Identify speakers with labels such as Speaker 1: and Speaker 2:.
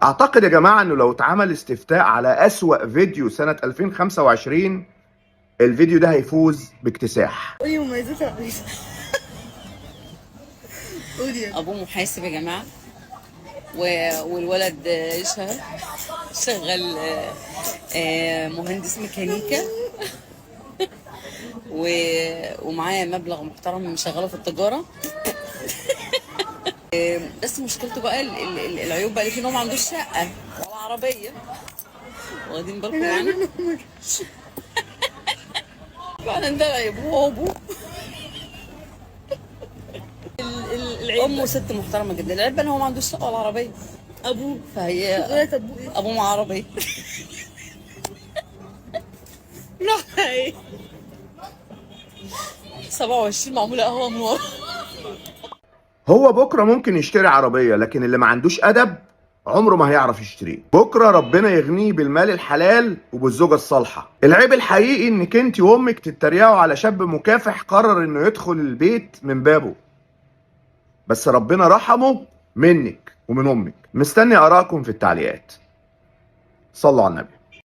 Speaker 1: اعتقد يا جماعة انه لو اتعمل استفتاء على اسوأ فيديو سنة 2025 الفيديو ده هيفوز باكتساح.
Speaker 2: قولي مميزات العريس. قولي.
Speaker 3: ابوه محاسب يا جماعه، والولد شغال مهندس ميكانيكا، ومعاه مبلغ محترم مشغله في التجاره. بس مشكلته بقى العيوب بقى اللي فيه ان هو ما عندوش شقه ولا عربيه. واخدين بالكم يعني؟ فعلا ده عيب، هو ابوه. امه ست محترمه جدا. العيب ان هو ما عندوش شقه ولا عربيه.
Speaker 2: ابوه
Speaker 3: فهي
Speaker 2: شغلت ابوه ايه؟
Speaker 3: ابوه معاه عربيه.
Speaker 2: راح ايه؟
Speaker 3: 27 معموله قهوه من ورا.
Speaker 1: هو بكرة ممكن يشتري عربية، لكن اللي ما عندوش أدب عمره ما هيعرف يشتريه. بكرة ربنا يغنيه بالمال الحلال وبالزوجة الصالحة. العيب الحقيقي انك انت وامك تتريقوا على شاب مكافح قرر انه يدخل البيت من بابه، بس ربنا رحمه منك ومن امك. مستني آرائكم في التعليقات. صلوا على النبي.